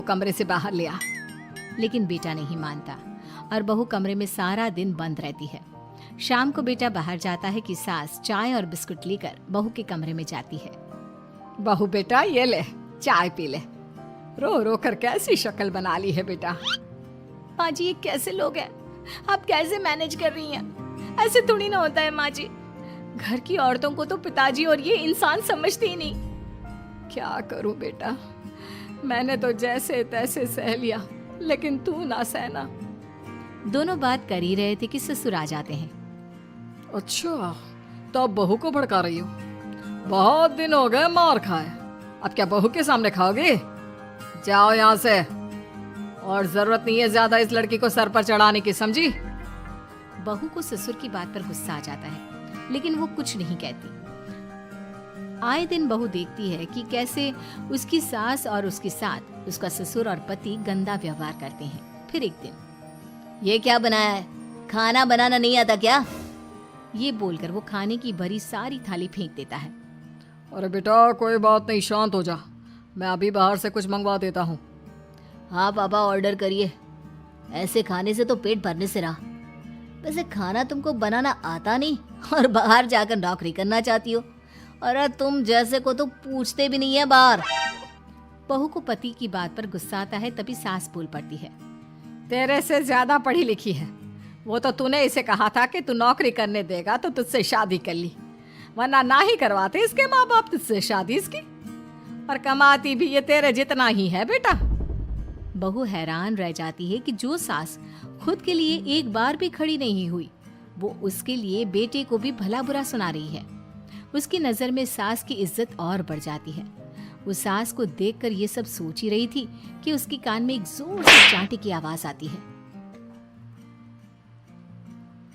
कमरे से बाहर ले आ। लेकिन बेटा नहीं मानता और बहू कमरे में सारा दिन बंद रहती है। शाम को बेटा बाहर जाता है कि सास चाय और बिस्कुट लेकर बहू के कमरे में जाती है। बहू बेटा ये ले, चाय पी ले। रो रो कर कैसी शक्ल बना ली है बेटा। माँ जी ये कैसे लोग हैं, आप कैसे मैनेज कर रही हैं? ऐसे थोड़ी ना होता है माँ जी। घर की औरतों को तो पिताजी और ये इंसान समझते ही नहीं। क्या करूं बेटा, मैंने तो जैसे तैसे सह लिया, लेकिन तू ना सहना। दोनों बात कर ही रहे थे कि ससुर आ जाते हैं। अच्छा, तो अब बहू को भड़का रही हो? बहुत दिन हो गए मार खाए, अब क्या बहू के सामने खाओगे? जाओ यहाँ से, और जरूरत नहीं है ज्यादा इस लड़की को सर पर चढ़ाने की, समझी? बहू को ससुर की बात पर गुस्सा आ जाता है, लेकिन वो कुछ नहीं कहती। आए दिन बहू देखती है कि कैसे उसकी सास और उसके साथ उसका ससुर और पति गंदा व्यवहार करते हैं। फिर एक दिन, ये क्या बनाया है? खाना बनाना नहीं आता क्या? ये बोलकर वो खाने की भरी सारी थाली फेंक देता है। अरे बेटा कोई बात नहीं, शांत हो जा, मैं अभी बाहर से कुछ मंगवा देता हूँ। हाँ पापा ऑर्डर करिए, ऐसे खाने से तो पेट भरने से रहा। वैसे खाना तुमको बनाना आता नहीं और बाहर जाकर नौकरी करना चाहती हो। अरे तुम जैसे को तो पूछते भी नहीं है बाहर। बहू को पति की बात पर गुस्सा आता है, तभी सास बोल पड़ती है। तेरे से ज्यादा पढ़ी लिखी है, वो तो तूने इसे कहा था कि तू नौकरी करने देगा तो तुझसे शादी कर ली, वरना ना ही करवाते इसके माँ बाप तुझसे शादी इसकी। और कमाती भी ये तेरे जितना ही है बेटा। बहू हैरान रह जाती है कि जो सास खुद के लिए एक बार भी खड़ी नहीं हुई, वो उसके लिए बेटे को भी भला बुरा सुना रही है। उसकी नजर में सास की इज्जत और बढ़ जाती है। वो सास को देखकर ये सब सोच ही रही थी कि उसके कान में एक जोर से चांटे की आवाज आती है।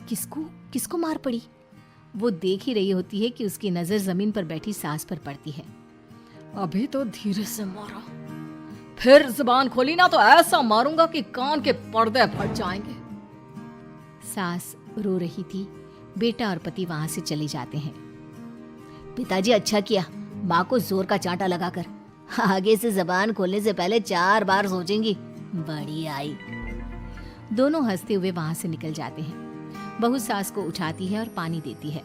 किसको मार पड़ी? वो देख ही रही होती है कि उसकी नजर जमीन पर बैठी सास पर पड़ती है। अभी तो धीरे से मारा, फिर जुबान खोली ना तो ऐसा मारूंगा कि कान के पर्दे फट जाएंगे। सास रो रही थी। बेटा और पति वहां से चले जाते हैं। पिताजी अच्छा किया माँ को जोर का चांटा लगाकर, आगे से जबान खोलने से पहले 4 बार सोचेंगी। बड़ी आई। दोनों हंसते हुए वहां से निकल जाते हैं। बहू सास को उठाती है और पानी देती है।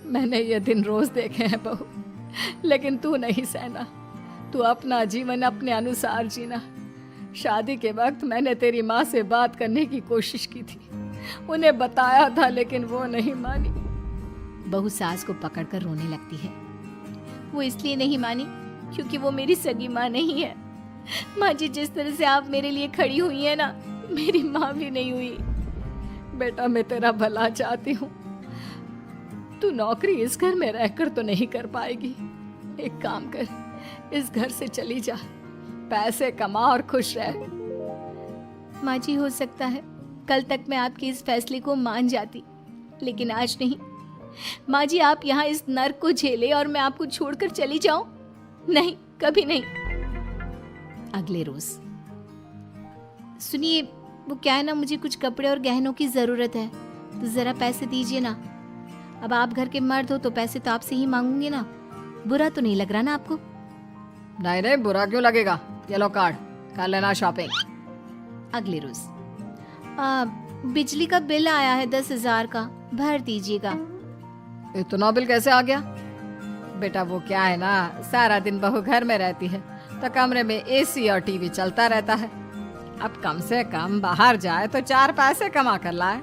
मैंने ये दिन रोज देखे हैं बहू, लेकिन तू नहीं सहना। तू अपना जीवन अपने अनुसार जीना। शादी के वक्त मैंने तेरी माँ से बात करने की कोशिश की थी, उन्हें बताया था, लेकिन वो नहीं मानी। बहू सास को पकड़कर रोने लगती है। वो इसलिए नहीं मानी क्योंकि वो मेरी सगी माँ नहीं है। माँ जी जिस तरह से आप मेरे लिए खड़ी हुई है ना, मेरी माँ भी नहीं हुई। बेटा मैं तेरा भला चाहती हूँ, तू नौकरी इस घर में रहकर तो नहीं कर पाएगी। एक काम कर, इस घर से चली जा, पैसे कमा और खुश रह। माँ जी हो सकता है कल तक मैं आपके इस फैसले को मान जाती, लेकिन आज नहीं। माँ जी आप यहाँ इस नर्क को झेले और मैं आपको छोड़कर चली जाऊं? नहीं, कभी नहीं। अगले रोज, सुनिए वो क्या है ना, मुझे कुछ कपड़े और गहनों की जरूरत है, तो जरा पैसे दीजिए ना। अब आप घर के मर्द हो तो पैसे तो आपसे ही मांगूंगी ना, बुरा तो नहीं लग रहा ना आपको? नहीं नहीं, बुरा क्यों लगेगा, ये लो कार्ड, कर लेना शॉपिंग। अगले रोज, बिजली का बिल आया है 10,000 का, भर दीजिएगा। इतना बिल कैसे आ गया? बेटा वो क्या है ना, सारा दिन बहू घर में रहती है तो कमरे में एसी और टीवी चलता रहता है। अब कम से कम बाहर जाए तो 4 पैसे कमा कर लाए,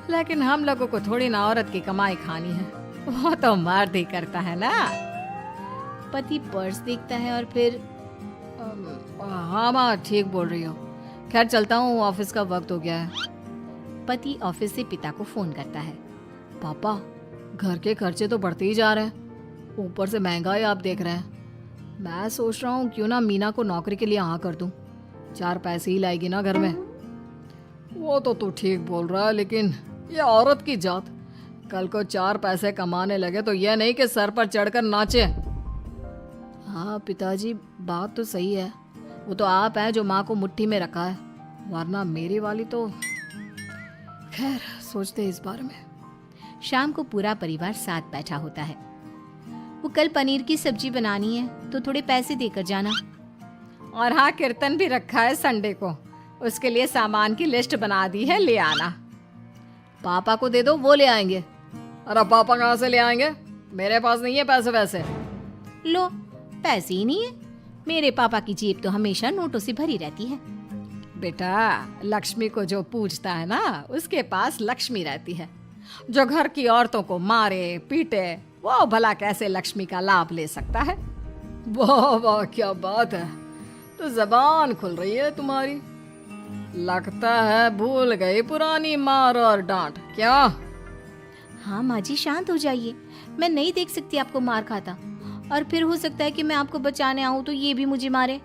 लेकिन हम लोगों को थोड़ी ना औरत की कमाई खानी है, वो तो मर्द ही करता है ना। पति पर्स देखता है और फिर हाँ माँ ठीक बोल रही हो, खैर चलता हूँ, ऑफिस का वक्त हो गया है। पति ऑफिस से पिता को फोन करता है। पापा घर के खर्चे तो बढ़ते ही जा रहे हैं, ऊपर से महंगाई आप देख रहे हैं। मैं सोच रहा हूँ क्यों ना मीना को नौकरी के लिए हाँ कर दूं, 4 पैसे ही लाएगी ना घर में। वो तो तू ठीक बोल रहा है, लेकिन ये औरत की जात, कल को 4 पैसे कमाने लगे तो यह नहीं कि सर पर चढ़कर नाचे। हाँ पिताजी बात तो सही है, वो तो आप हैं जो माँ को मुट्ठी में रखा है, वरना मेरी वाली तो। खैर सोचते इस बारे में। शाम को पूरा परिवार साथ बैठा होता है। वो कल पनीर की सब्जी बनानी है तो थोड़े पैसे देकर जाना। और हाँ, कीर्तन भी रखा है संडे को। उसके लिए सामान की लिस्ट बना दी है, ले आना। पापा को दे दो, वो ले आएंगे। अरे पापा कहाँ से ले आएंगे, मेरे पास नहीं है पैसे वैसे। लो, पैसे ही नहीं है? मेरे पापा की जेब तो हमेशा नोटों से भरी रहती है। बेटा, लक्ष्मी को जो पूजता है ना, उसके पास लक्ष्मी रहती है। जो घर की औरतों को मारे पीटे, वो भला कैसे लक्ष्मी का लाभ ले सकता है? वाह वाह, क्या बात है, तो जबान खुल रही है तुम्हारी। लगता है भूल गई पुरानी मार और डांट, क्या? हाँ माँ जी, शांत हो जाइए। मैं नहीं देख सकती आपको मार खाता, और फिर हो सकता है कि मैं आपको बचाने आऊं तो ये भी मुझे मारे।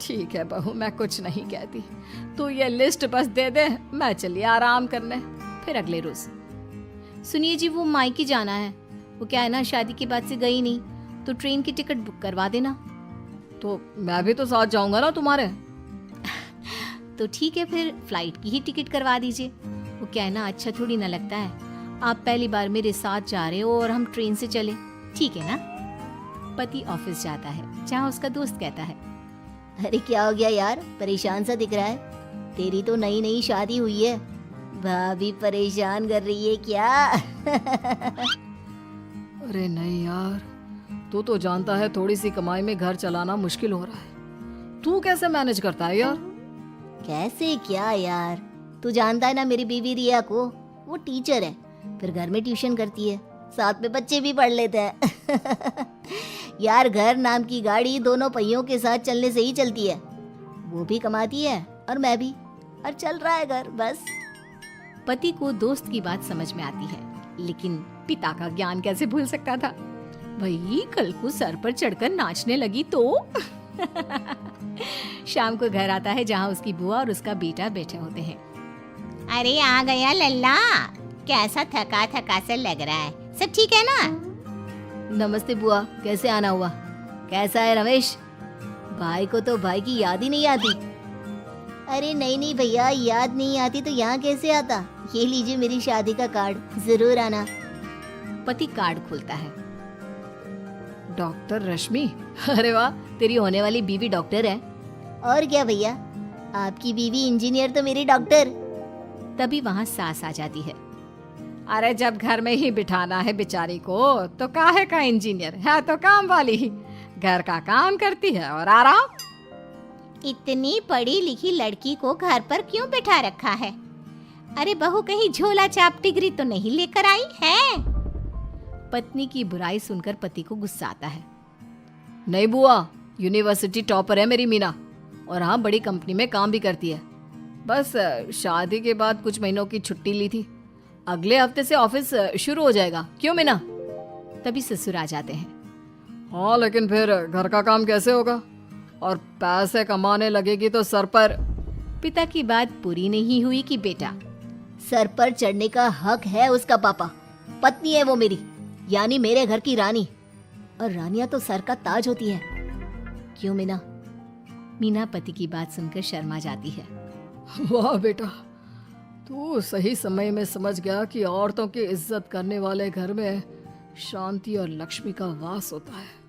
ठीक है बहू, मैं कुछ नहीं कहती, तू ये लिस्ट बस दे दे, मैं चली आराम करने। फिर अगले रोज, सुनिए जी, वो मायके जाना है। वो क्या है ना, शादी के बाद से गई नहीं, तो ट्रेन की टिकट बुक करवा देना। तो मैं भी तो साथ जाऊंगा ना तुम्हारे। तो ठीक है, फिर फ्लाइट की ही टिकट करवा दीजिए। वो क्या है ना, अच्छा थोड़ी ना लगता है आप पहली बार मेरे साथ जा रहे हो और हम ट्रेन से चले, ठीक है ना? पति ऑफिस जाता है, जहाँ उसका दोस्त कहता है, अरे क्या हो गया यार, परेशान सा दिख रहा है। तेरी तो नई नई शादी हुई है, भाभी परेशान कर रही है क्या? अरे नहीं यार, तू तो जानता है थोड़ी सी कमाई में घर चलाना मुश्किल हो रहा है। तू कैसे मैनेज करता है यार? कैसे क्या यार, तू जानता है ना मेरी बीवी रिया को, वो टीचर है, फिर घर में ट्यूशन करती है, साथ में बच्चे भी पढ़ लेते हैं। यार, घर नाम की गाड़ी दोनों पहियों के साथ चलने से ही चलती है। वो भी कमाती है और मैं भी, और चल रहा है घर बस। पति को दोस्त की बात समझ में आती है, लेकिन पिता का ज्ञान कैसे भूल सकता था? भाई, कल को सर पर चढ़कर नाचने लगी तो? शाम को घर आता है, जहाँ उसकी बुआ और उसका बेटा बैठे होते हैं। अरे आ गया लल्ला, कैसा थका थका सा लग रहा है, सब ठीक है ना? नमस्ते बुआ, कैसे आना हुआ? कैसा है रमेश? भाई को तो भाई की याद ही नहीं आती। अरे नहीं नहीं भैया, याद नहीं आती तो यहाँ कैसे आता? ये लीजिए मेरी शादी का कार्ड, जरूर आना। पति कार्ड खोलता है। डॉक्टर रश्मि, अरे वाह, तेरी होने वाली बीवी डॉक्टर है। और क्या भैया, आपकी बीवी इंजीनियर तो मेरी डॉक्टर। तभी वहाँ सास आ जाती है। अरे जब घर में ही बिठाना है बेचारी को, तो काहे का इंजीनियर है, तो काम वाली ही, घर का काम करती है और आराम। इतनी पढ़ी लिखी लड़की को घर पर क्यों बैठा रखा है? अरे बहू, कहीं झोला छाप डिग्री तो नहीं लेकर आई है? पत्नी की बुराई सुनकर पति को गुस्सा आता है। नहीं बुआ, यूनिवर्सिटी टॉपर है मेरी मीना, और हाँ, बड़ी कंपनी में काम भी करती है। बस शादी के बाद कुछ महीनों की छुट्टी ली थी, अगले हफ्ते से ऑफिस शुरू हो जाएगा। क्यों मीना? तभी ससुर आ जाते हैं। हाँ, लेकिन फिर घर का काम कैसे होगा, और पैसे कमाने लगेगी तो सर पर। पिता की बात पूरी नहीं हुई कि बेटा, सर पर चढ़ने का हक है उसका पापा, पत्नी है वो मेरी, यानी मेरे घर की रानी, और रानियां तो सर का ताज होती है। क्यों मीना? मीना पति की बात सुनकर शर्मा जाती है। वाह बेटा, तू सही समय में समझ गया कि औरतों की इज्जत करने वाले घर में शांति और लक्ष्मी का वास होता है।